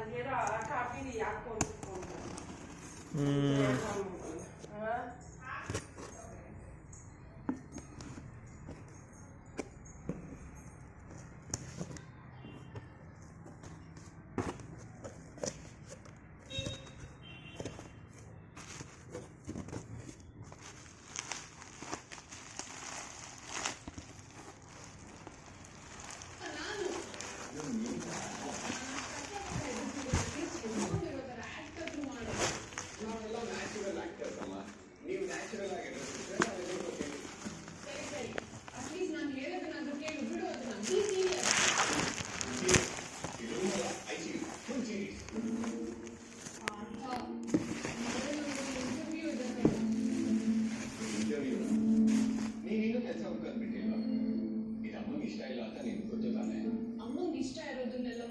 ಅದೇನೋ ಕಾಫಿಲಿ ಹಾಕೊಂಡು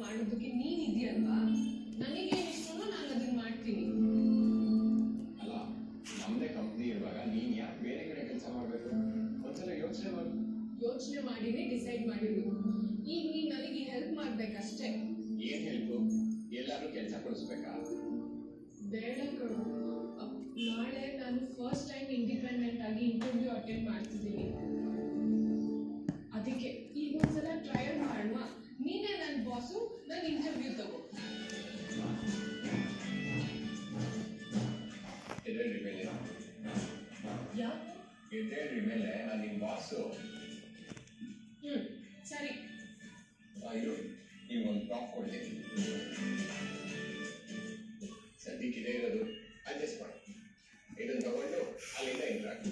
ಮಾಡೋದಕ್ಕೆ ನೀನ್ ಇದೆಯಲ್ವಾ, ನನಗೇನು ಇಷ್ಟನೋ ನಾನು ಅದನ್ನ ಮಾಡ್ತೀನಿ. ಅಲ್ಲ, ನಮ್ಮದೇ ಕಂಪ್ನಿ ಇರುವಾಗ ನೀನ್ ಯಾಕೆ ಬೇರೆ ಕಡೆ ಕೆಲಸ ಮಾಡ್ಬೇಕು? ಒಂದ್ಸಲ ಯೋಚನೆ ಮಾಡು. ಯೋಚನೆ ಮಾಡಿನೇ ಡಿಸೈಡ್ ಮಾಡಿರೋದು. ಈಗ ನೀನ್ ನನಗೆ ಹೆಲ್ಪ್ ಮಾಡ್ಬೇಕಷ್ಟೇ. ಏನ್ ಹೆಲ್ಪ್? ಎಲ್ಲಾರು ಕೆಲಸ ಕೊಡಿಸ್ಬೇಕಾ? ಬೇಡ ಕಣೋ, ನಾಳೆ ನಾನು ಫಸ್ಟ್ ಟೈಮ್ ಇಂಡಿಪೆಂಡೆಂಟ್ ಆಗಿ ಇಂಟರ್ವ್ಯೂ ಅಟೆಂಡ್ ಮಾಡ್ತಿದ್ದೀನಿ. ಅದಕ್ಕೆ ಈಗ ಒಂದ್ಸಲ ಟ್ರಯಲ್ ಮಾಡುವ. ನೀನೇ ನನ್ನ ಬಾಸು, ನನ್ನ ಇಂಟರ್ವ್ಯೂ ತಗೋ. ಎದ್ದೇಳ್ರಿ ಮೇಲೆ. ಯಾಕೆ? ಎದ್ದೇಳ್ರಿ ಮೇಲೆ, ನಾನು ನಿಮ್ಮ ಬಾಸು. ಸರಿ. ಇರು, ನಿಮ್ಗೊಂದು ಟಾಪ್ ಕೊಡ್ತೀನಿ. ಸದ್ಯಕ್ಕೆ ಇದೇ ಇರೋದು, ಅಡ್ಜಸ್ಟ್ ಮಾಡಿ. ಇದನ್ನು ತಗೊಂಡು ಅಲ್ಲಿಂದ ಇಂಟ್ರಾಕ್ಟ್.